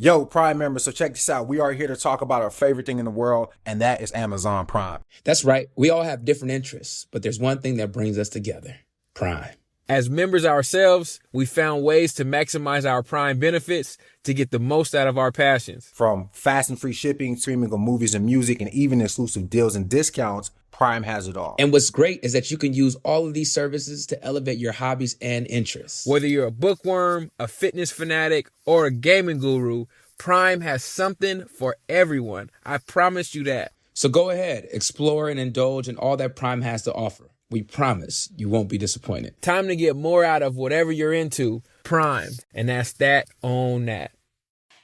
Yo, Prime members, so check this out. We are here to talk about our favorite thing in the world, and that is Amazon Prime. That's right. We all have different interests, but there's one thing that brings us together: Prime. As members ourselves, we found ways to maximize our Prime benefits to get the most out of our passions. From fast and free shipping, streaming of movies and music, and even exclusive deals and discounts, Prime has it all. And what's great is that you can use all of these services to elevate your hobbies and interests. Whether you're a bookworm, a fitness fanatic, or a gaming guru, Prime has something for everyone. I promise you that. So go ahead, explore and indulge in all that Prime has to offer. We promise you won't be disappointed. Time to get more out of whatever you're into. Prime. And that's that on that.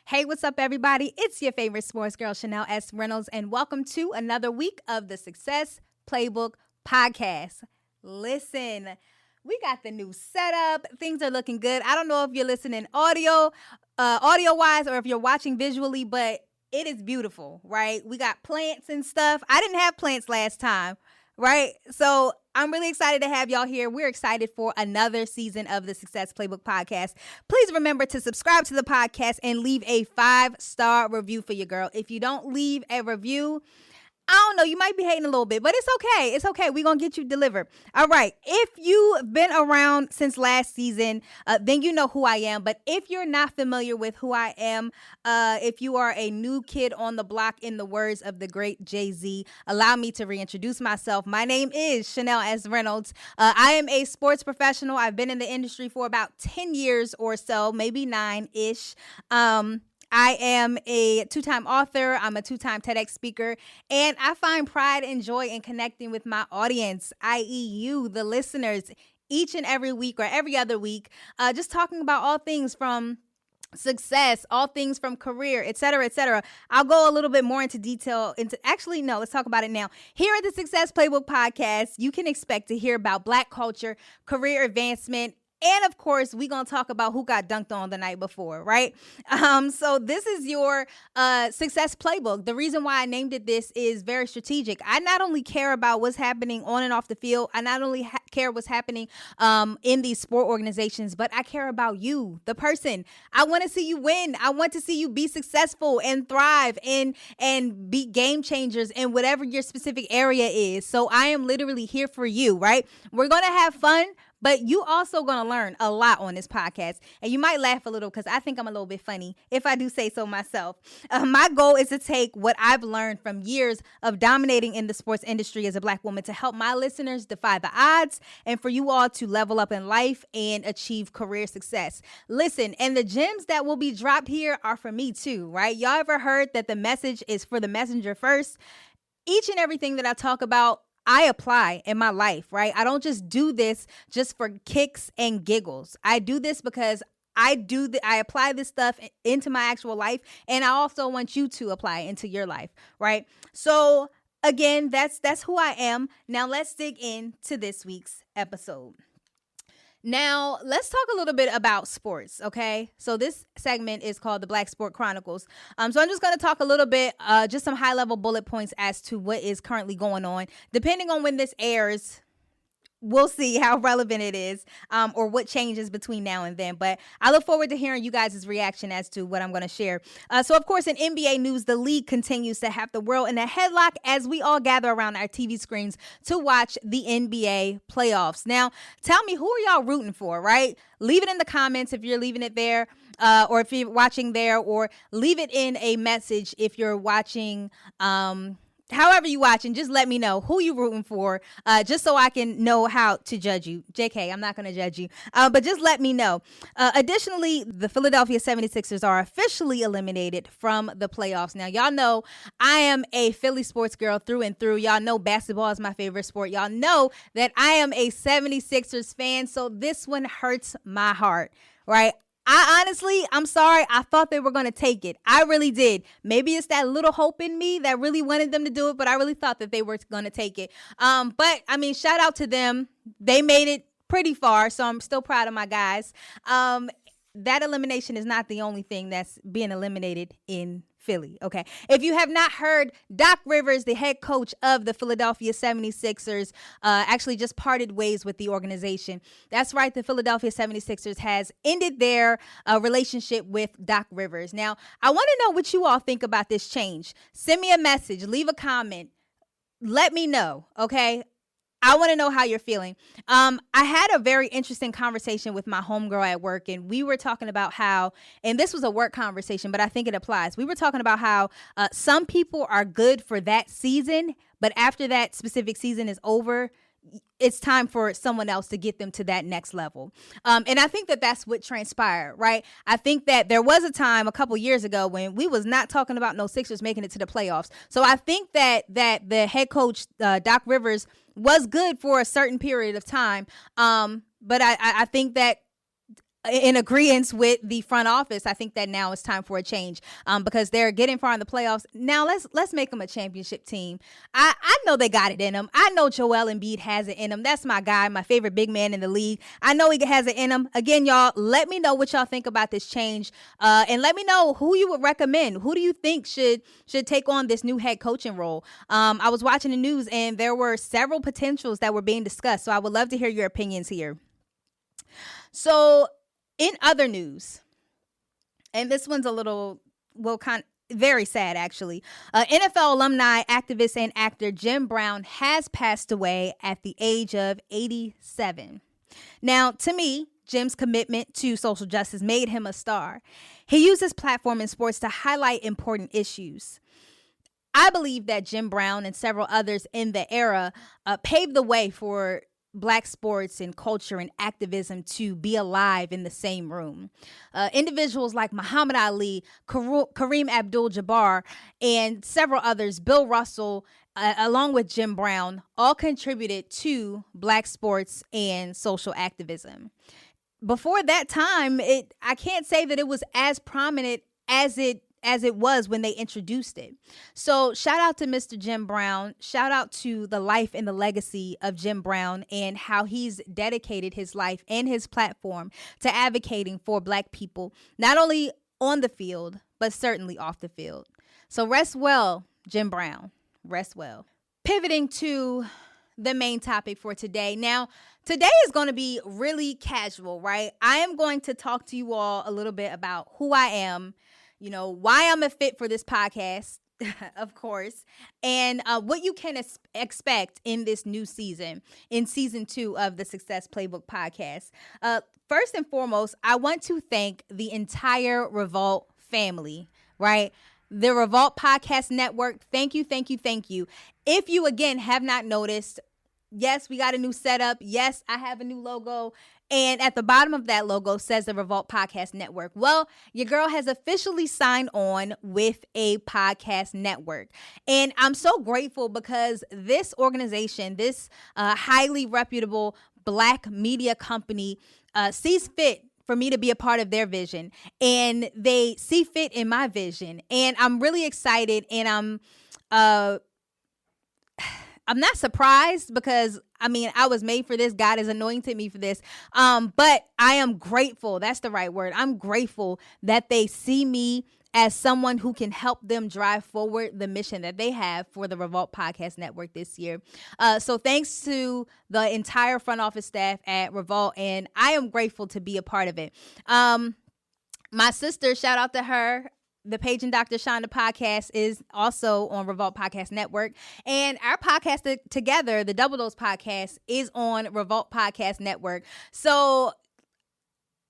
Hey, what's up, everybody? It's your favorite sports girl, Chanel S. Reynolds, and welcome to another week of the Success Playbook Podcast. Listen, we got the new setup. Things are looking good. I don't know if you're listening audio-wise or if you're watching visually, but it is beautiful, right? We got plants and stuff. I didn't have plants last time, right? So I'm really excited to have y'all here. We're excited for another season of the Success Playbook Podcast. Please remember to subscribe to the podcast and leave a 5-star review for your girl. If you don't leave a review, I don't know, you might be hating a little bit, but it's okay. It's okay. We're going to get you delivered. All right. If you've been around since last season, then you know who I am. But if you're not familiar with who I am, if you are a new kid on the block, in the words of the great Jay-Z, allow me to reintroduce myself. My name is Chanel S. Reynolds. I am a sports professional. I've been in the industry for about 10 years or so, maybe 9-ish. I am a 2-time author. I'm a 2-time TEDx speaker, and I find pride and joy in connecting with my audience, i.e. you, the listeners, each and every week or every other week, just talking about all things from success, all things from career, et cetera, et cetera. I'll go a little bit more into detail. Let's talk about it now. Here at the Success Playbook Podcast, you can expect to hear about Black culture, career advancement, and of course, we're going to talk about who got dunked on the night before, right? So this is your Success Playbook. The reason why I named it this is very strategic. I not only care about what's happening on and off the field, I not only care what's happening in these sport organizations, but I care about you, the person. I want to see you win. I want to see you be successful and thrive and be game changers in whatever your specific area is. So I am literally here for you, right? We're going to have fun, but you also going to learn a lot on this podcast. And you might laugh a little because I think I'm a little bit funny, if I do say so myself. My goal is to take what I've learned from years of dominating in the sports industry as a Black woman to help my listeners defy the odds and for you all to level up in life and achieve career success. Listen, and the gems that will be dropped here are for me too, right? Y'all ever heard that the message is for the messenger first? Each and everything that I talk about, I apply in my life, right? I don't just do this just for kicks and giggles. I do this because I apply this stuff into my actual life, and I also want you to apply it into your life, right? So again, that's who I am. Now let's dig into this week's episode. Now, let's talk a little bit about sports, okay? So this segment is called the Black Sport Chronicles. So I'm just going to talk a little bit, just some high-level bullet points as to what is currently going on. Depending on when this airs, we'll see how relevant it is or what changes between now and then. But I look forward to hearing you guys' reaction as to what I'm going to share. So, of course, in NBA news, the league continues to have the world in a headlock as we all gather around our TV screens to watch the NBA playoffs. Now, tell me, who are y'all rooting for, right? Leave it in the comments if you're leaving it there or if you're watching there, or leave it in a message if you're watching however you watching. Just let me know who you rooting for, just so I can know how to judge you. JK, I'm not going to judge you, but just let me know. Additionally, the Philadelphia 76ers are officially eliminated from the playoffs. Now, y'all know I am a Philly sports girl through and through. Y'all know basketball is my favorite sport. Y'all know that I am a 76ers fan, so this one hurts my heart, right? I'm sorry. I thought they were going to take it. I really did. Maybe it's that little hope in me that really wanted them to do it, but I really thought that they were going to take it. But I mean, shout out to them. They made it pretty far, so I'm still proud of my guys. that elimination is not the only thing that's being eliminated in Philly, okay? If you have not heard, Doc Rivers, the head coach of the Philadelphia 76ers, actually just parted ways with the organization. That's right, the Philadelphia 76ers has ended their relationship with Doc Rivers. Now, I want to know what you all think about this change. Send me a message, leave a comment, let me know, okay? I want to know how you're feeling. I had a very interesting conversation with my homegirl at work, and we were talking about how, and this was a work conversation, but I think it applies. We were talking about how some people are good for that season, but after that specific season is over, it's time for someone else to get them to that next level. And I think that that's what transpired, right? I think that there was a time a couple years ago when we was not talking about no Sixers making it to the playoffs. So I think that the head coach, Doc Rivers, was good for a certain period of time. But I think that in agreement with the front office, I think that now it's time for a change because they're getting far in the playoffs. Now let's make them a championship team. I know they got it in them. I know Joel Embiid has it in him. That's my guy, my favorite big man in the league. I know he has it in him. Again, y'all, let me know what y'all think about this change, and let me know who you would recommend. Who do you think should take on this new head coaching role? I was watching the news, and there were several potentials that were being discussed. So I would love to hear your opinions here. So, in other news, and this one's a little, very sad, actually. NFL alumni, activist, and actor Jim Brown has passed away at the age of 87. Now, to me, Jim's commitment to social justice made him a star. He used his platform in sports to highlight important issues. I believe that Jim Brown and several others in the era paved the way for Black sports and culture and activism to be alive in the same room. Individuals like Muhammad Ali, Kareem Abdul-Jabbar, and several others, Bill Russell, along with Jim Brown, all contributed to Black sports and social activism. Before that time, I can't say that it was as prominent as it was when they introduced it. So shout out to Mr. Jim Brown. Shout out to the life and the legacy of Jim Brown and how he's dedicated his life and his platform to advocating for Black people, not only on the field, but certainly off the field. So rest well, Jim Brown. Rest well. Pivoting to the main topic for today. Now, today is going to be really casual, right? I am going to talk to you all a little bit about who I am, why I'm a fit for this podcast, of course, and what you can expect in this new season, in season 2 of the Success Playbook Podcast. First and foremost, I want to thank the entire Revolt family, right? The Revolt Podcast Network. Thank you, thank you, thank you. If you, again, have not noticed, yes, we got a new setup. Yes, I have a new logo. And at the bottom of that logo says the Revolt Podcast Network. Well, your girl has officially signed on with a podcast network. And I'm so grateful because this organization, this highly reputable Black media company sees fit for me to be a part of their vision. And they see fit in my vision. And I'm really excited, and I'm not surprised because, I was made for this. God has anointed me for this. But I am grateful. That's the right word. I'm grateful that they see me as someone who can help them drive forward the mission that they have for the Revolt Podcast Network this year. So thanks to the entire front office staff at Revolt, and I am grateful to be a part of it. My sister, shout out to her. The Paige and Dr. Shonda podcast is also on Revolt Podcast Network. And our podcast together, the Double Dose podcast, is on Revolt Podcast Network. So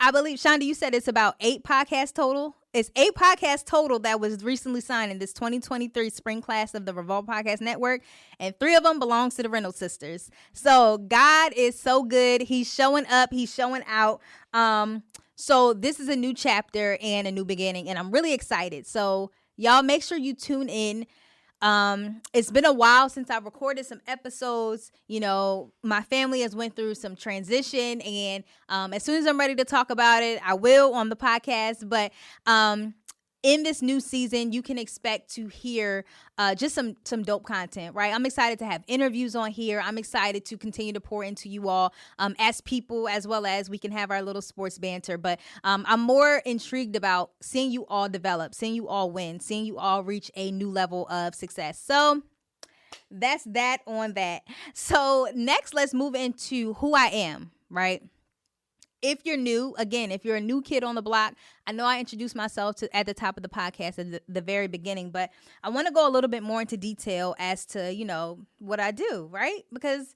I believe, Shonda, you said it's about 8 podcasts total. It's 8 podcasts total that was recently signed in this 2023 spring class of the Revolt Podcast Network. And 3 of them belongs to the Reynolds sisters. So God is so good. He's showing up. He's showing out. So this is a new chapter and a new beginning, and I'm really excited. So y'all make sure you tune in. It's been a while since I recorded some episodes. My family has went through some transition, and as soon as I'm ready to talk about it, I will on the podcast. But in this new season, you can expect to hear just some dope content, right? I'm excited to have interviews on here. I'm excited to continue to pour into you all as people, as well as we can have our little sports banter. But I'm more intrigued about seeing you all develop, seeing you all win, seeing you all reach a new level of success. So that's that on that. So next, let's move into who I am, right? If you're new, again, if you're a new kid on the block, I know I introduced myself at the top of the podcast at the very beginning, but I want to go a little bit more into detail as to, what I do, right? Because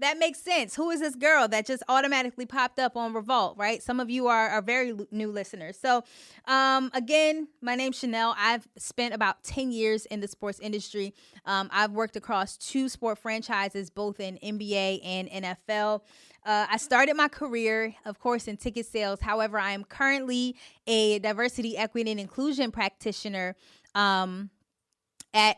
that makes sense. Who is this girl that just automatically popped up on Revolt, right? Some of you are very new listeners. So, again, my name's Chanel. I've spent about 10 years in the sports industry. I've worked across 2 sport franchises, both in NBA and NFL. I started my career, of course, in ticket sales. However, I am currently a diversity, equity, and inclusion practitioner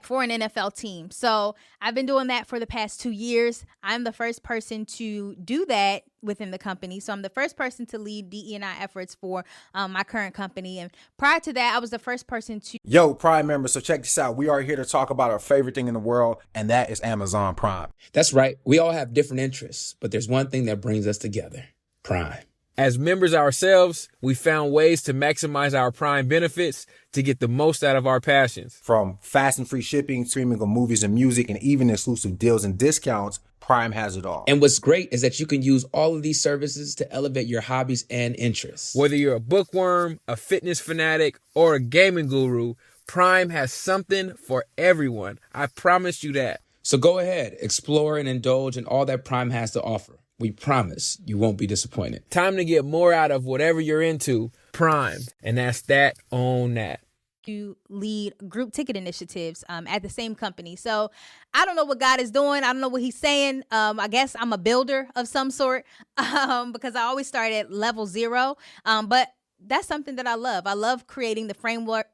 for an NFL team. So I've been doing that for the past 2 years. I'm the first person to do that within the company. So I'm the first person to lead DE&I efforts for my current company. And prior to that, I was the first person to... Yo, Prime members, so check this out. We are here to talk about our favorite thing in the world, and that is Amazon Prime. That's right. We all have different interests, but there's one thing that brings us together: Prime. As members ourselves, we found ways to maximize our Prime benefits to get the most out of our passions. From fast and free shipping, streaming of movies and music, and even exclusive deals and discounts, Prime has it all. And what's great is that you can use all of these services to elevate your hobbies and interests. Whether you're a bookworm, a fitness fanatic, or a gaming guru, Prime has something for everyone. I promise you that. So go ahead, explore and indulge in all that Prime has to offer. We promise you won't be disappointed. Time to get more out of whatever you're into. Prime. And that's that on that. To lead group ticket initiatives at the same company. So I don't know what God is doing. I don't know what he's saying. I guess I'm a builder of some sort because I always start at level 0. But that's something that I love. I love creating the framework.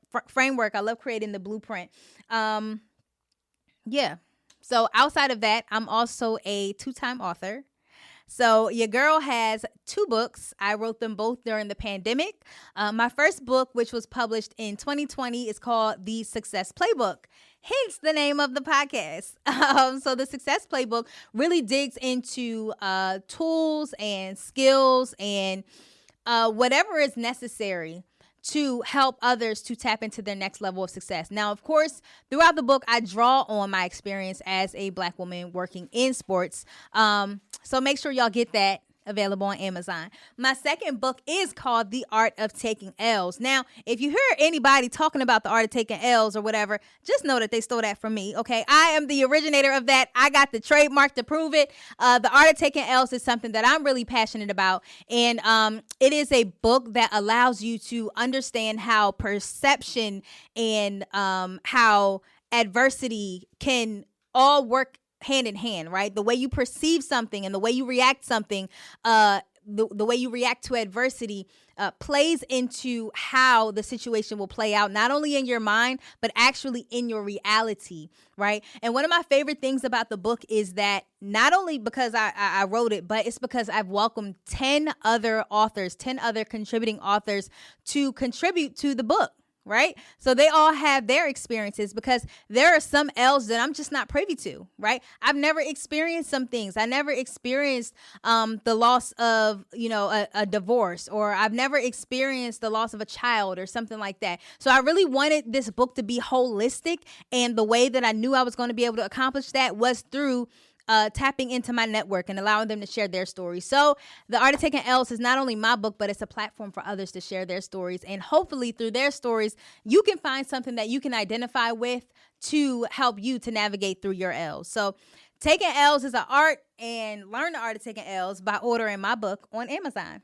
I love creating the blueprint. Yeah. So outside of that, I'm also a 2-time author. So your girl has 2 books. I wrote them both during the pandemic. My first book, which was published in 2020, is called The Success Playbook, hence the name of the podcast. So the Success Playbook really digs into tools and skills and whatever is necessary to help others to tap into their next level of success. Now, of course, throughout the book, I draw on my experience as a Black woman working in sports. So make sure y'all get that available on Amazon. My second book is called The Art of Taking L's. Now, if you hear anybody talking about the art of taking L's or whatever, just know that they stole that from me, okay? I am the originator of that. I got the trademark to prove it. The Art of Taking L's is something that I'm really passionate about, and it is a book that allows you to understand how perception and how adversity can all work hand in hand, right? The way you perceive something and the way you react something, the way you react to adversity plays into how the situation will play out, not only in your mind, but actually in your reality, right? And one of my favorite things about the book is that not only because I wrote it, but it's because I've welcomed 10 other authors, 10 other contributing authors to contribute to the book. Right? So they all have their experiences because there are some L's that I'm just not privy to, right? I've never experienced some things. I never experienced the loss of, a divorce, or I've never experienced the loss of a child or something like that. So I really wanted this book to be holistic. And the way that I knew I was going to be able to accomplish that was through tapping into my network and allowing them to share their stories. So The Art of Taking L's is not only my book, but it's a platform for others to share their stories. And hopefully through their stories, you can find something that you can identify with to help you to navigate through your L's. So Taking L's is an art, and learn the art of taking L's by ordering my book on Amazon.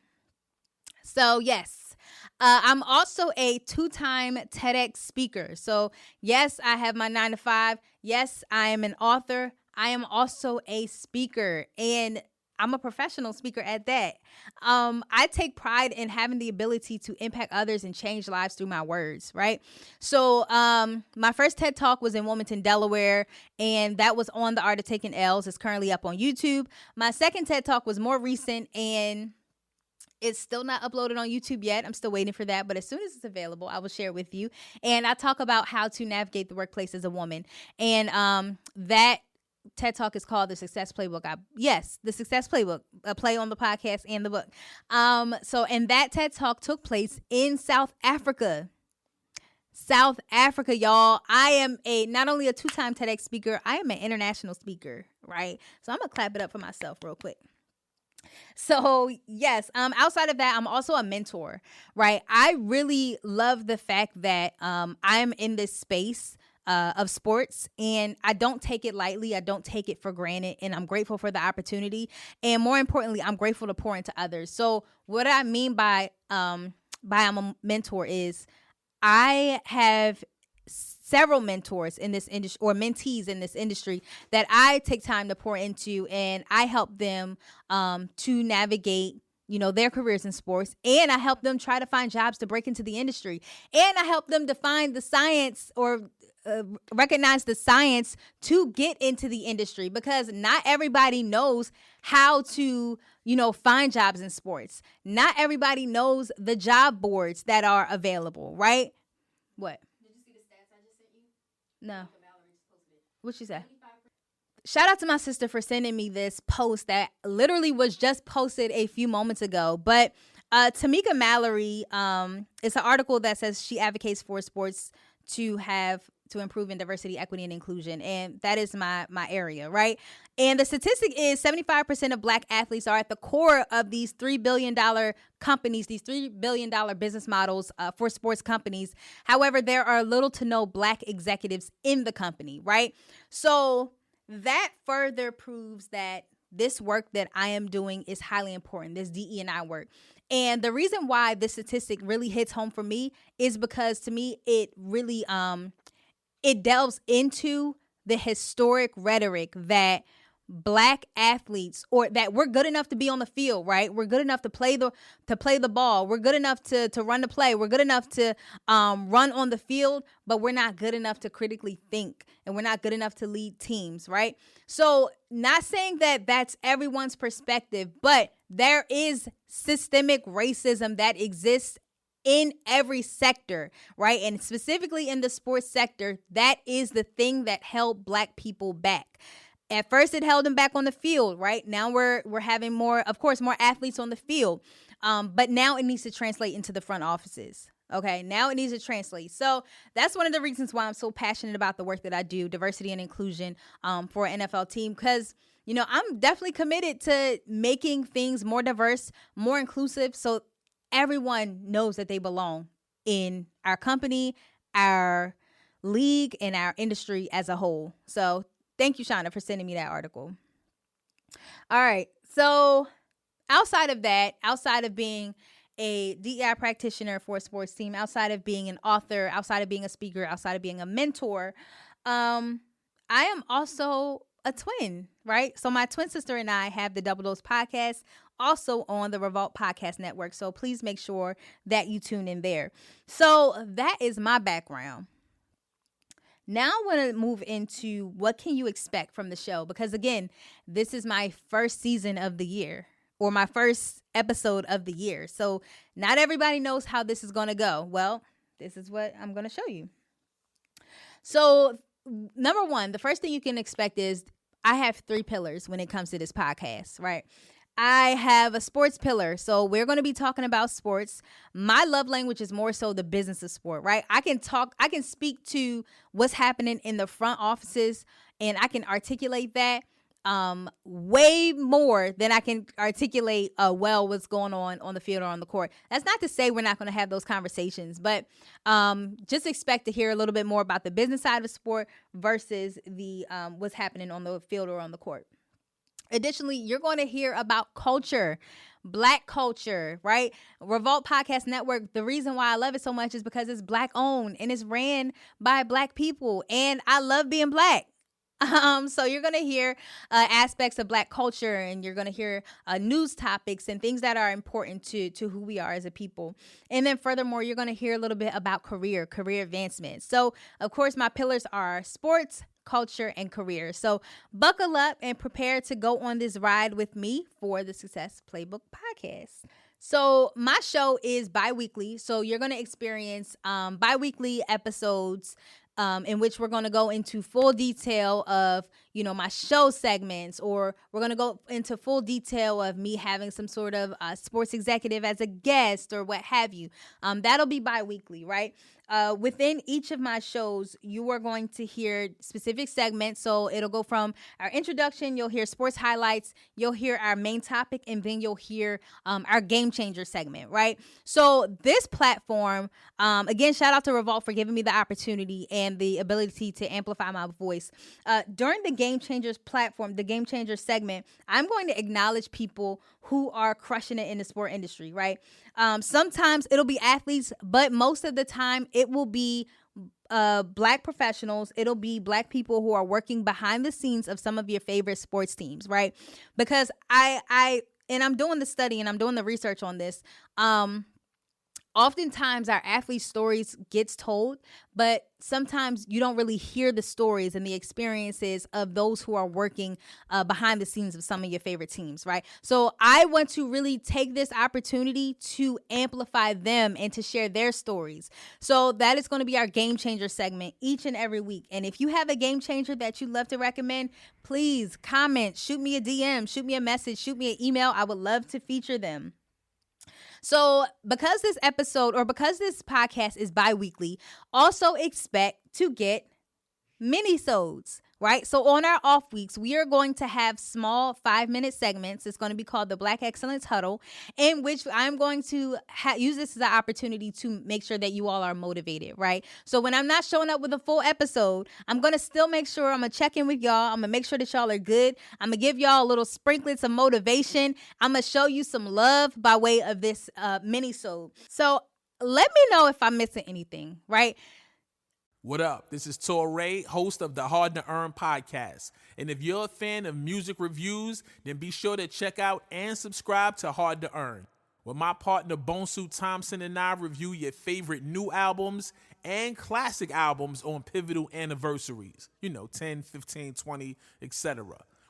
So yes, I'm also a 2-time TEDx speaker. So yes, I have my 9 to 5. Yes, I am an author. I am also a speaker, and I'm a professional speaker at that. I take pride in having the ability to impact others and change lives through my words, right? So my first TED Talk was in Wilmington, Delaware, and that was on The Art of Taking L's. It's currently up on YouTube. My second TED Talk was more recent, and It's still not uploaded on YouTube yet. I'm still waiting for that. But as soon as it's available, I will share it with you. And I talk about how to navigate the workplace as a woman. And that TED Talk is called The Success Playbook. Yes, The Success Playbook, a play on the podcast and the book. And that TED Talk took place in South Africa. South Africa, y'all. I am not only a 2-time TEDx speaker, I am an international speaker, right? So I'm going to clap it up for myself real quick. So yes, outside of that, I'm also a mentor, right? I really love the fact that I'm in this space of sports, and I don't take it lightly. I don't take it for granted, and I'm grateful for the opportunity. And more importantly, I'm grateful to pour into others. So what I mean by I'm a mentor is I have several mentors in this industry, or mentees in this industry, that I take time to pour into, and I help them to navigate, their careers in sports, and I help them try to find jobs to break into the industry, and I help them define the science, or recognize the science to get into the industry, because not everybody knows how to, find jobs in sports. Not everybody knows the job boards that are available, right? What? No. What she say? Shout out to my sister for sending me this post that literally was just posted a few moments ago. But Tamika Mallory, it's an article that says she advocates for sports to improve in diversity, equity, and inclusion. And that is my area, right? And the statistic is 75% of Black athletes are at the core of these $3 billion companies, these $3 billion business models for sports companies. However, there are little to no Black executives in the company, right? So that further proves that this work that I am doing is highly important, this DE&I work. And the reason why this statistic really hits home for me is because, to me, it really it delves into the historic rhetoric that Black athletes, or that we're good enough to be on the field, right? We're good enough to play the ball. We're good enough to run the play. We're good enough to run on the field, but we're not good enough to critically think, and we're not good enough to lead teams, right? So not saying that that's everyone's perspective, but there is systemic racism that exists in every sector, right? And specifically in the sports sector, that is the thing that held Black people back. At first, it held them back on the field, right? Now we're having more athletes on the field. But now it needs to translate into the front offices. Okay, now it needs to translate. So that's one of the reasons why I'm so passionate about the work that I do, diversity and inclusion for an NFL team, because I'm definitely committed to making things more diverse, more inclusive, so everyone knows that they belong in our company, our league, and our industry as a whole. So thank you, Shauna, for sending me that article. All right. So outside of that, outside of being a DEI practitioner for a sports team, outside of being an author, outside of being a speaker, outside of being a mentor, I am also a twin, right? So my twin sister and I have the Double Dose podcast, also on the Revolt Podcast Network. So please make sure that you tune in there. So that is my background. Now I want to move into what can you expect from the show? Because again, this is my first season of the year, or my first episode of the year. So not everybody knows how this is going to go. Well, this is what I'm going to show you. So number one, the first thing you can expect is I have 3 pillars when it comes to this podcast, right? I have a sports pillar. So we're going to be talking about sports. My love language is more so the business of sport, right? I can speak to what's happening in the front offices, and I can articulate that way more than I can articulate what's going on the field or on the court. That's not to say we're not going to have those conversations, but just expect to hear a little bit more about the business side of sport versus the what's happening on the field or on the court. Additionally, you're going to hear about culture, Black culture, right? Revolt Podcast Network, the reason why I love it so much is because it's Black owned and it's ran by Black people. And I love being Black. So you're going to hear aspects of Black culture, and you're going to hear news topics and things that are important to who we are as a people. And then furthermore, you're going to hear a little bit about career advancement. So, of course, my pillars are sports, culture, and career. So buckle up and prepare to go on this ride with me for the Success Playbook Podcast. So my show is bi-weekly. So you're going to experience bi-weekly episodes in which we're going to go into full detail of, my show segments, or we're going to go into full detail of me having some sort of sports executive as a guest or what have you. That'll be bi-weekly, right? Within each of my shows, you are going to hear specific segments. So it'll go from our introduction, you'll hear sports highlights, you'll hear our main topic, and then you'll hear our game changer segment, right? So this platform, again, shout out to Revolt for giving me the opportunity and the ability to amplify my voice. During the Game Changers platform, the Game Changer segment, I'm going to acknowledge people who are crushing it in the sport industry, right? Sometimes it'll be athletes, but most of the time it will be Black professionals. It'll be Black people who are working behind the scenes of some of your favorite sports teams, right? Because I'm doing the study and I'm doing the research on this. Oftentimes our athlete stories gets told, but sometimes you don't really hear the stories and the experiences of those who are working behind the scenes of some of your favorite teams, right? So I want to really take this opportunity to amplify them and to share their stories. So that is going to be our Game Changer segment each and every week. And if you have a game changer that you'd love to recommend, please comment, shoot me a DM, shoot me a message, shoot me an email. I would love to feature them. So because this podcast is bi-weekly, also expect to get mini-sodes, right? So on our off weeks, we are going to have small 5-minute segments. It's going to be called the Black Excellence Huddle, in which I'm going to use this as an opportunity to make sure that you all are motivated, right? So when I'm not showing up with a full episode, I'm going to still make sure I'm going to check in with y'all. I'm going to make sure that y'all are good. I'm going to give y'all a little sprinklets of motivation. I'm going to show you some love by way of this mini-sode. So let me know if I'm missing anything, right? What up? This is Torre, host of the Hard to Earn podcast. And if you're a fan of music reviews, then be sure to check out and subscribe to Hard to Earn, where my partner Bonsu Thompson and I review your favorite new albums and classic albums on pivotal anniversaries, 10, 15, 20, etc.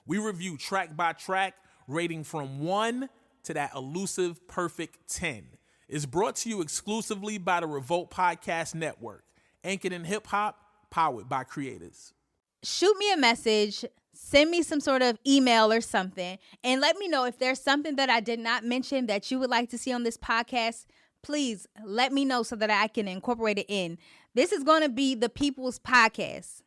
We review track by track, rating from 1 to that elusive perfect 10. It's brought to you exclusively by the Revolt Podcast Network. Anchored in hip-hop, powered by creators. Shoot me a message, send me some sort of email or something, and let me know if there's something that I did not mention that you would like to see on this podcast. Please let me know so that I can incorporate it in. This is going to be the people's podcast.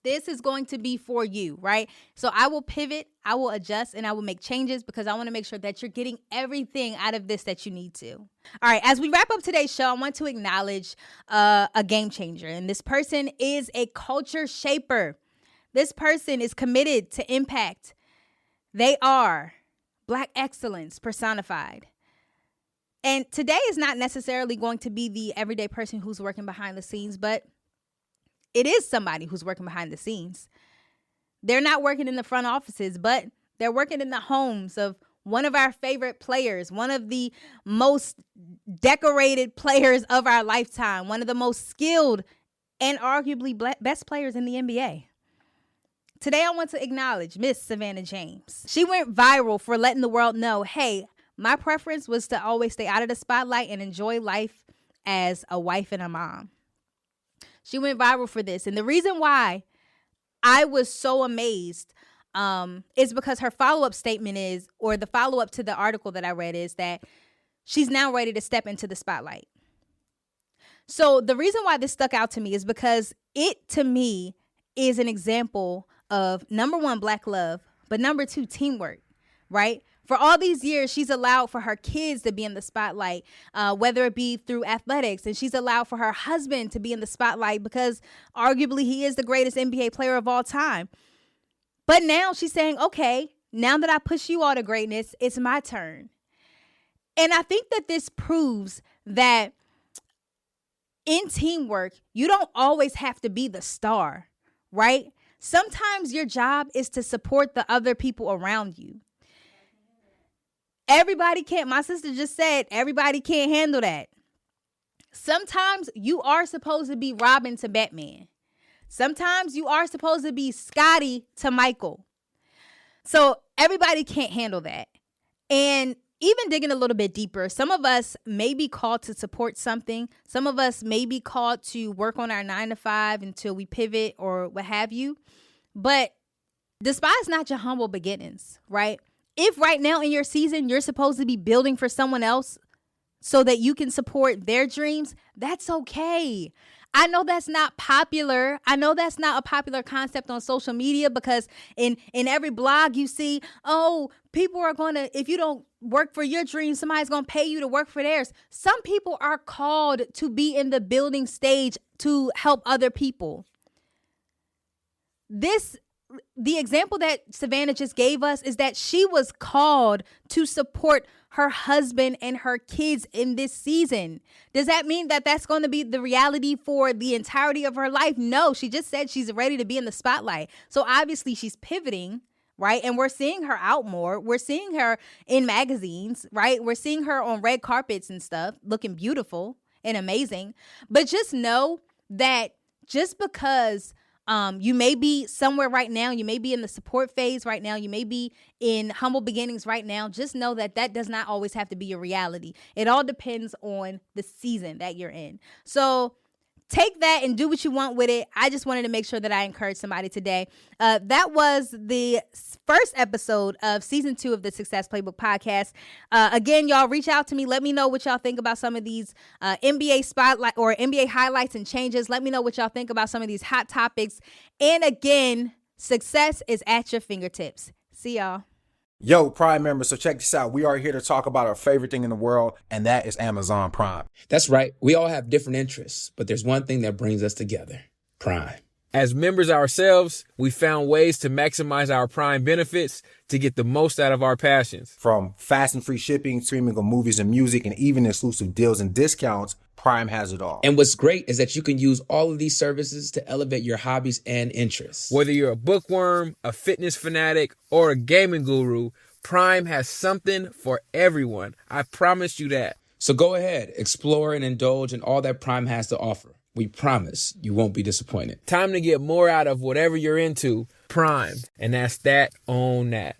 This is going to be for you, right? So I will pivot, I will adjust, and I will make changes because I want to make sure that you're getting everything out of this that you need to. All right, as we wrap up today's show, I want to acknowledge a game changer. And this person is a culture shaper. This person is committed to impact. They are Black excellence personified. And today is not necessarily going to be the everyday person who's working behind the scenes, but it is somebody who's working behind the scenes. They're not working in the front offices, but they're working in the homes of one of our favorite players, one of the most decorated players of our lifetime, one of the most skilled and arguably best players in the NBA. Today, I want to acknowledge Miss Savannah James. She went viral for letting the world know, hey, my preference was to always stay out of the spotlight and enjoy life as a wife and a mom. She went viral for this. And the reason why I was so amazed is because her follow-up statement is, or the follow-up to the article that I read is that she's now ready to step into the spotlight. So the reason why this stuck out to me is because it, to me, is an example of, number one, Black love, but number two, teamwork, right? For all these years, she's allowed for her kids to be in the spotlight, whether it be through athletics, and she's allowed for her husband to be in the spotlight because arguably he is the greatest NBA player of all time. But now she's saying, okay, now that I push you all to greatness, it's my turn. And I think that this proves that in teamwork, you don't always have to be the star, right? Sometimes your job is to support the other people around you. Everybody can't, my sister just said, everybody can't handle that. Sometimes you are supposed to be Robin to Batman. Sometimes you are supposed to be Scotty to Michael. So everybody can't handle that. And even digging a little bit deeper, some of us may be called to support something. Some of us may be called to work on our 9 to 5 until we pivot or what have you. But despise not your humble beginnings, right? If right now in your season, you're supposed to be building for someone else so that you can support their dreams, that's okay. I know that's not popular. I know that's not a popular concept on social media, because in every blog you see, oh, people are going to, if you don't work for your dreams, somebody's going to pay you to work for theirs. Some people are called to be in the building stage to help other people. The example that Savannah just gave us is that she was called to support her husband and her kids in this season. Does that mean that that's going to be the reality for the entirety of her life? No, she just said she's ready to be in the spotlight. So obviously she's pivoting, right? And we're seeing her out more. We're seeing her in magazines, right? We're seeing her on red carpets and stuff, looking beautiful and amazing. But just know that just because you may be somewhere right now, you may be in the support phase right now, you may be in humble beginnings right now, just know that that does not always have to be your reality. It all depends on the season that you're in. So take that and do what you want with it. I just wanted to make sure that I encourage somebody today. That was the first episode of season 2 of the Success Playbook Podcast. Again, y'all reach out to me. Let me know what y'all think about some of these NBA spotlight or NBA highlights and changes. Let me know what y'all think about some of these hot topics. And again, success is at your fingertips. See y'all. Yo, Prime members, so check this out. We are here to talk about our favorite thing in the world, and that is Amazon Prime. That's right. We all have different interests, but there's one thing that brings us together: Prime. As members ourselves, we found ways to maximize our Prime benefits to get the most out of our passions. From fast and free shipping, streaming of movies and music, and even exclusive deals and discounts, Prime has it all. And what's great is that you can use all of these services to elevate your hobbies and interests. Whether you're a bookworm, a fitness fanatic, or a gaming guru, Prime has something for everyone. I promise you that. So go ahead, explore and indulge in all that Prime has to offer. We promise you won't be disappointed. Time to get more out of whatever you're into. Prime. And that's that on that.